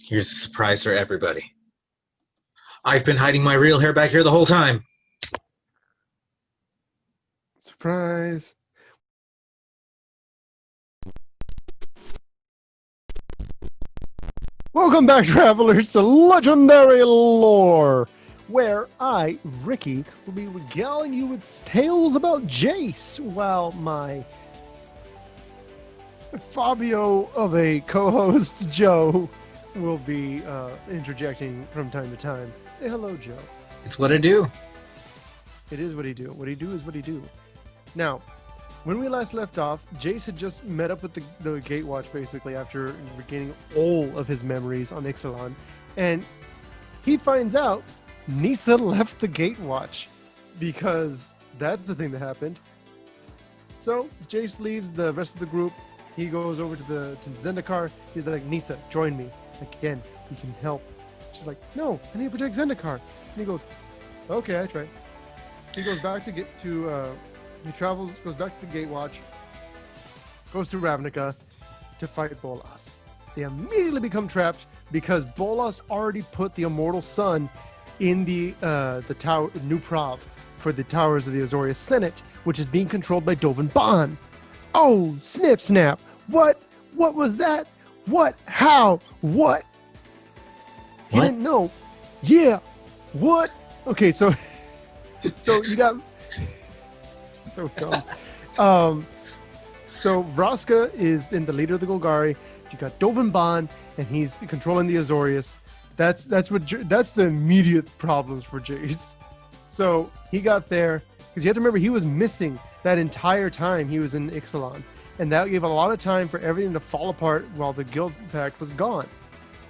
Here's a surprise for everybody. I've been hiding my real hair back here the whole time. Surprise. Welcome back, travelers, to Legendary Lore, where I, Ricky, will be regaling you with tales about Jace, while my Fabio of a co-host, Joe, will be interjecting from time to time. Say hello, Joe. It's what I do. It is what he do. What he do is what he do. Now, when we last left off, Jace had just met up with the Gatewatch, basically, after regaining all of his memories on Ixalan, and he finds out Nisa left the Gatewatch, because that's the thing that happened. So, Jace leaves the rest of the group. He goes over to Zendikar. He's like, Nisa, join me. Again, you can help. She's like, no, I need to protect Zendikar. And he goes, okay, I try. He goes back to he goes back to the Gatewatch, goes to Ravnica to fight Bolas. They immediately become trapped because Bolas already put the Immortal Sun in the tower, the new prov for the Towers of the Azorius Senate, which is being controlled by Dovin Baan. Oh, snip, snap. What? What was that? What? How? What? He didn't know. Yeah. What? Okay, so you got so dumb. So Vraska is in the leader of the Golgari. You got Dovin Baan, and he's controlling the Azorius. That's the immediate problems for Jace. So he got there because you have to remember he was missing that entire time he was in Ixalan, and that gave a lot of time for everything to fall apart while the Guild Pact was gone.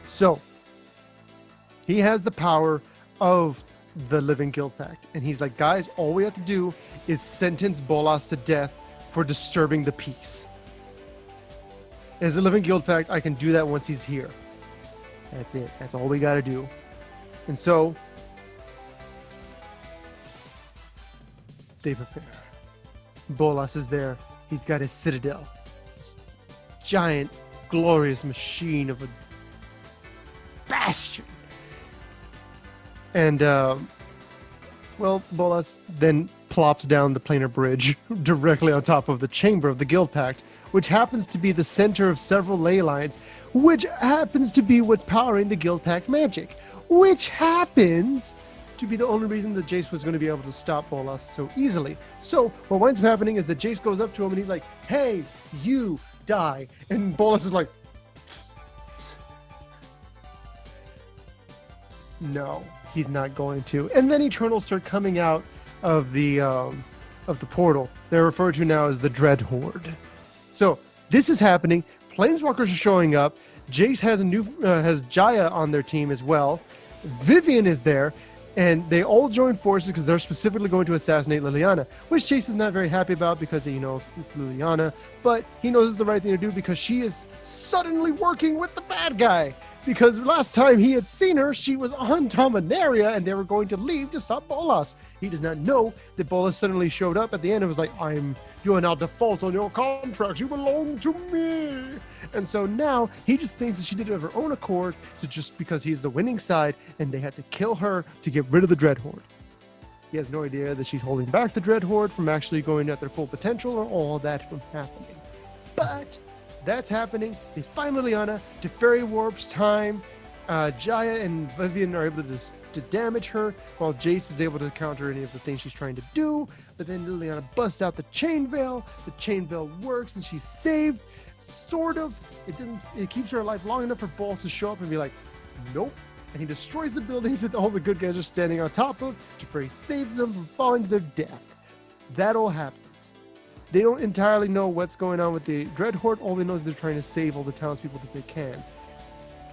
So he has the power of the Living Guild Pact, and he's like, guys, all we have to do is sentence Bolas to death for disturbing the peace. As a Living Guild Pact, I can do that once he's here. That's it. That's all we got to do. And so they prepare. Bolas is there. He's got his citadel. This giant, glorious machine of a bastion. And, Bolas then plops down the planar bridge directly on top of the chamber of the Guild Pact, which happens to be the center of several ley lines, which happens to be what's powering the Guild Pact magic, which happens to be the only reason that Jace was going to be able to stop Bolas so easily. So what winds up happening is that Jace goes up to him and he's like, hey, you die. And Bolas is like, no, he's not going to. And then Eternals start coming out of the portal. They're referred to now as the Dread Horde. So this is happening. Planeswalkers are showing up. Jace has Jaya on their team as well. Vivian is there, and they all join forces because they're specifically going to assassinate Liliana, which Jace is not very happy about because, it's Liliana, but he knows it's the right thing to do because she is suddenly working with the bad guy. Because last time he had seen her, she was on Dominaria, and they were going to leave to stop Bolas. He does not know that Bolas suddenly showed up at the end and was like, you are now default on your contracts. You belong to me. And so now he just thinks that she did it of her own accord, just because he's the winning side, and they had to kill her to get rid of the Dread Horde. He has no idea that she's holding back the Dread Horde from actually going at their full potential or all that from happening. But that's happening. They find Liliana. Teferi warps time. Jaya and Vivian are able to damage her, while Jace is able to counter any of the things she's trying to do. But then Liliana busts out the chain veil. The chain veil works, and she's saved. Sort of. It keeps her alive long enough for Bolas to show up and be like, nope. And he destroys the buildings that all the good guys are standing on top of. Teferi saves them from falling to their death. That all happens. They don't entirely know what's going on with the Dread Horde. All they know is they're trying to save all the townspeople that they can.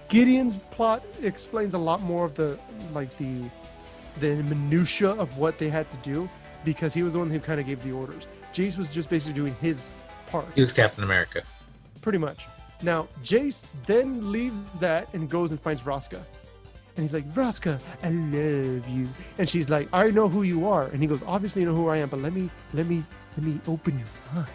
Gideon's plot explains a lot more of the minutia of what they had to do, because he was the one who kind of gave the orders. Jace was just basically doing his part. He was Captain America. Pretty much. Now, Jace then leaves that and goes and finds Vraska. And he's like, Vraska, I love you. And she's like, I know who you are. And he goes, obviously you know who I am, but let me open your mind.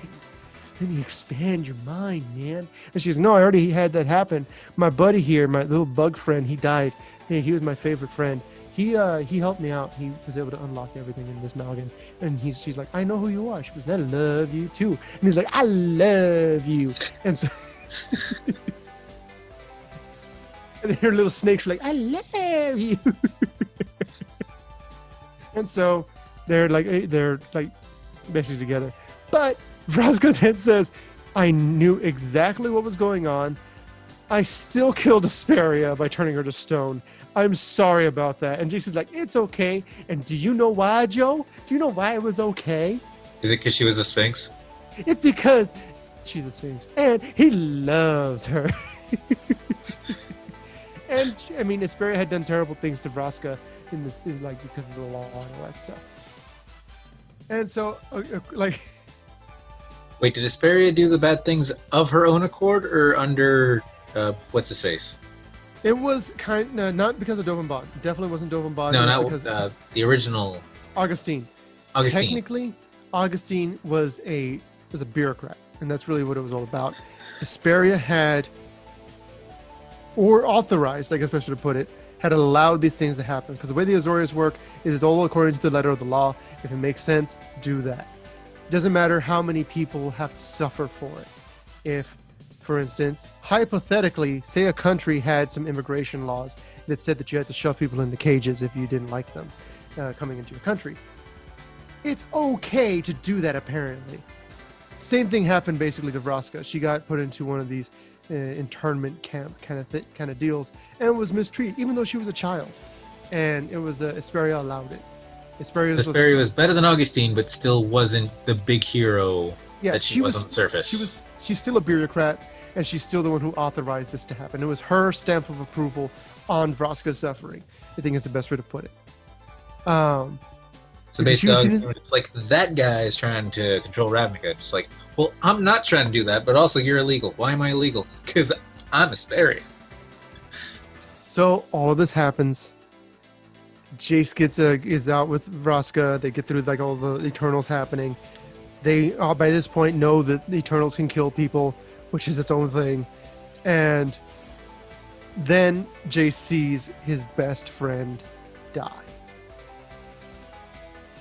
let me expand your mind, man. And she's, no, I already had that happen. My buddy here, my little bug friend, he died. Hey, he was my favorite friend. He helped me out. He was able to unlock everything in this noggin. And she's like, I know who you are. She goes, I love you too. And he's like, I love you. And so and her little snakes were like, I love you. And so they're like basically together. But Vraska then says, I knew exactly what was going on. I still killed Asperia by turning her to stone. I'm sorry about that. And Jason's like, it's okay. And do you know why, Joe? Do you know why it was okay? Is it because she was a Sphinx? It's because she's a Sphinx. And he loves her. And, I mean, Asperia had done terrible things to Vraska because of the law and all that stuff. And so, Wait, did Asperia do the bad things of her own accord or under, what's his face? It was not because of Dovin It definitely wasn't Dovin Bond. No, not because the original. Augustine. Technically, Augustine was a bureaucrat, and that's really what it was all about. Asperia had, or authorized, I guess I should have put it, had allowed these things to happen. Because the way the Azorius work is it's all according to the letter of the law. If it makes sense, do that. It doesn't matter how many people have to suffer for it. If, for instance, hypothetically, say a country had some immigration laws that said that you had to shove people into cages if you didn't like them coming into your country. It's okay to do that, apparently. Same thing happened basically to Vraska. She got put into one of these internment camp kind of deals and was mistreated, even though she was a child. And it was Asperia allowed it. Asperia was better than Augustine, but still wasn't the big hero that she was on the surface. She's still a bureaucrat, and she's still the one who authorized this to happen. It was her stamp of approval on Vraska's suffering. I think is the best way to put it. So basically, it's like that guy is trying to control Ravnica. Just like, well, I'm not trying to do that, but also you're illegal. Why am I illegal? Because I'm Asperia. So all of this happens. Jace is out with Vraska. They get through like all the Eternals happening. They by this point know that the Eternals can kill people, which is its own thing. And then Jace sees his best friend die.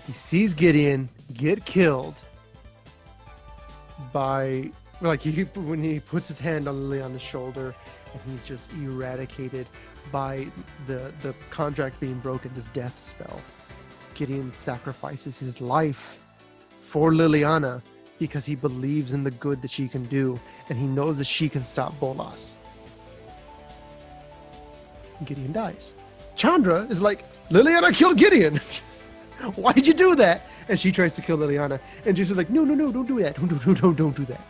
He sees Gideon get killed by, when he puts his hand on Liliana's shoulder, and he's just eradicated by the contract being broken, this death spell. Gideon sacrifices his life for Liliana because he believes in the good that she can do, and he knows that she can stop Bolas. Gideon dies. Chandra is like, Liliana killed Gideon! Why'd you do that? And she tries to kill Liliana, and Jace is like, no, don't do that. Don't do that.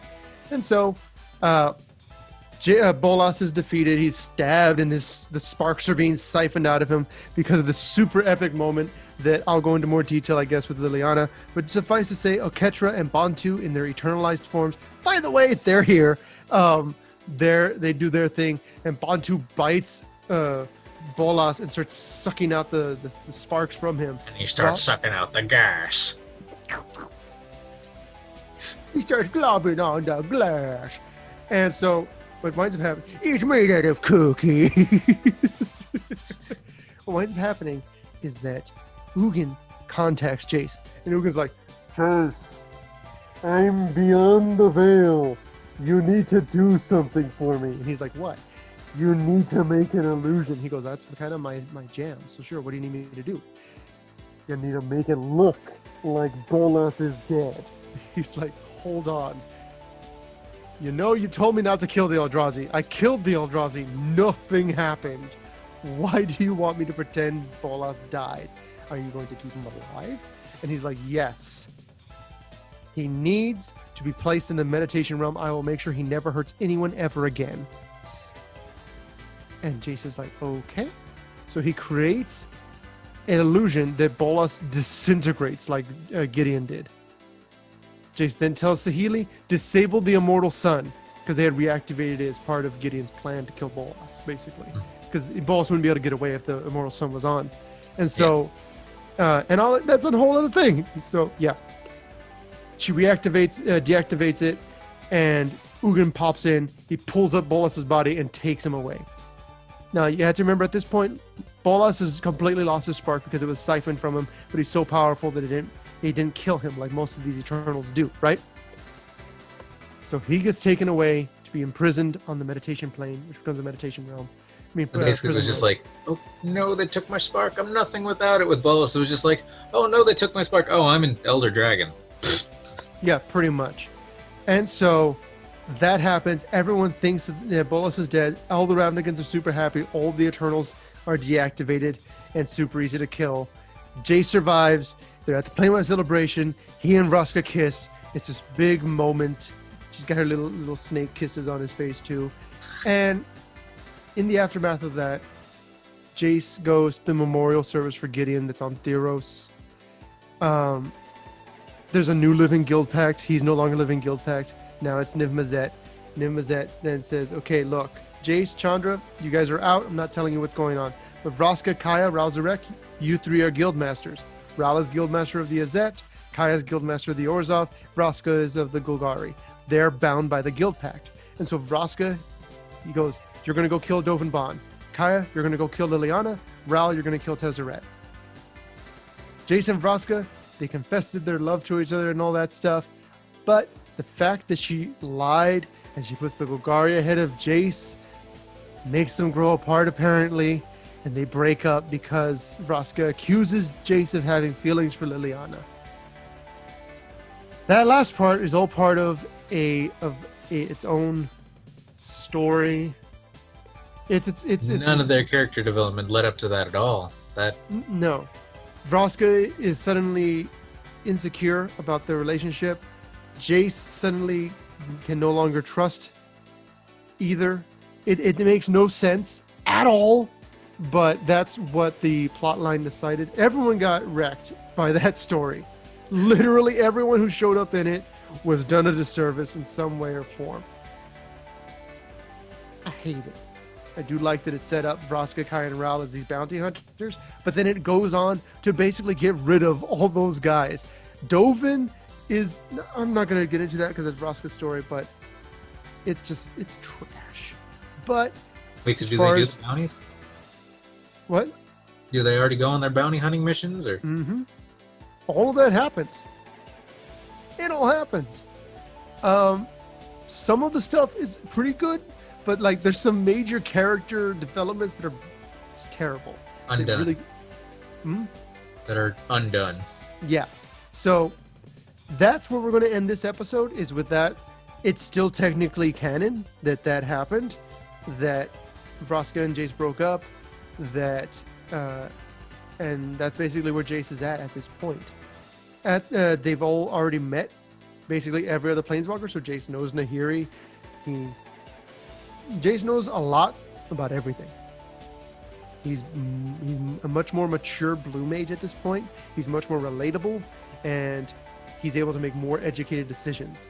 And so Bolas is defeated. He's stabbed, and the sparks are being siphoned out of him because of this super epic moment that I'll go into more detail, I guess, with Liliana. But suffice to say, Oketra and Bantu in their eternalized forms. By the way, they're here. They do their thing, and Bantu bites Bolas and starts sucking out the sparks from him. And he starts sucking out the gas. He starts globbing on the glass. And so what winds up happening, it's made out of cookies. What winds up happening is that Ugin contacts Jace. And Ugin's like, Jace, I'm beyond the veil. You need to do something for me. And he's like, what? You need to make an illusion. He goes, that's kind of my jam. So sure, what do you need me to do? You need to make it look like Bolas is dead. He's like, hold on. You know you told me not to kill the Eldrazi. I killed the Eldrazi. Nothing happened. Why do you want me to pretend Bolas died? Are you going to keep him alive? And he's like, yes. He needs to be placed in the meditation realm. I will make sure he never hurts anyone ever again. And Jace is like, okay. So he creates an illusion that Bolas disintegrates like Gideon did. Jace then tells Saheeli, disable the Immortal Sun, because they had reactivated it as part of Gideon's plan to kill Bolas, basically. Because Bolas wouldn't be able to get away if the Immortal Sun was on. And so, that's a whole other thing. So, yeah. She deactivates it, and Ugin pops in. He pulls up Bolas's body and takes him away. Now, you have to remember at this point, Bolas has completely lost his spark because it was siphoned from him, but he's so powerful that it didn't kill him like most of these Eternals do, right? So he gets taken away to be imprisoned on the meditation plane, which becomes a meditation realm. I mean, basically, it was just like, oh no, they took my spark. I'm nothing without it. With Bolas, it was just like, oh no, they took my spark. Oh, I'm an Elder Dragon. Yeah, pretty much. And so that happens. Everyone thinks that Bolas is dead. All the Ravnicans are super happy. All the Eternals are deactivated and super easy to kill. Jace survives. They're at the Planewide celebration. He and Vraska kiss. It's this big moment. She's got her little snake kisses on his face too. And in the aftermath of that, Jace goes to the memorial service for Gideon that's on Theros. There's a new living guild pact. He's no longer living guild pact. Now it's Niv Mizzet. Niv Mizzet then says, okay, look, Jace, Chandra, you guys are out. I'm not telling you what's going on. But Vraska, Kaya, Ral Zarek, you three are guild masters. Ral is guild master of the Azet. Kaya is guild master of the Orzhov. Vraska is of the Golgari. They're bound by the guild pact. And so Vraska, he goes, you're going to go kill Dovin Bond. Kaya, you're going to go kill Liliana. Ral, you're going to kill Tezzeret. Jace and Vraska, they confessed their love to each other and all that stuff. But the fact that she lied and she puts the Golgari ahead of Jace makes them grow apart, apparently. And they break up because Vraska accuses Jace of having feelings for Liliana. That last part is all part of its own story. It's none of their character development led up to that at all. No. Vraska is suddenly insecure about their relationship. Jace suddenly can no longer trust either. It makes no sense at all, but that's what the plotline decided. Everyone got wrecked by that story. Literally everyone who showed up in it was done a disservice in some way or form. I hate it. I do like that it set up Vraska, Kai, and Ral as these bounty hunters, but then it goes on to basically get rid of all those guys. Dovin is... I'm not going to get into that because it's Vraska's story, but it's trash. But... Wait, do they do the bounties? What? Do they already go on their bounty hunting missions? Or? Mm-hmm. All of that happens. It all happens. Some of the stuff is pretty good, but like there's some major character developments that are terrible. Undone. That are undone. Yeah. So that's where we're going to end this episode, is with that. It's still technically canon that happened, that Vraska and Jace broke up, and that's basically where Jace is at this point. They've all already met basically every other planeswalker, so Jace knows Nahiri. Jace knows a lot about everything. He's a much more mature blue mage at this point. He's much more relatable, and he's able to make more educated decisions.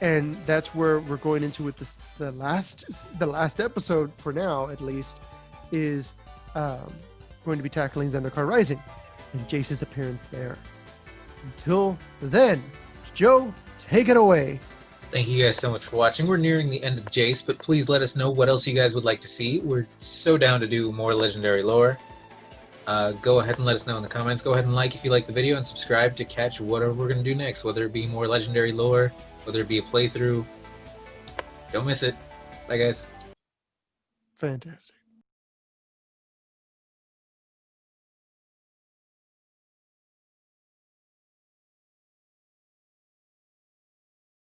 And that's where we're going into with this. The last episode, for now at least, is going to be tackling Zendikar Rising and Jace's appearance there. Until then, Joe, take it away. Thank you guys so much for watching. We're nearing the end of Jace, but please let us know what else you guys would like to see. We're so down to do more legendary lore. Go ahead and let us know in the comments. Go ahead and like if you like the video, and subscribe to catch whatever we're going to do next, whether it be more legendary lore, whether it be a playthrough. Don't miss it. Bye, guys. Fantastic.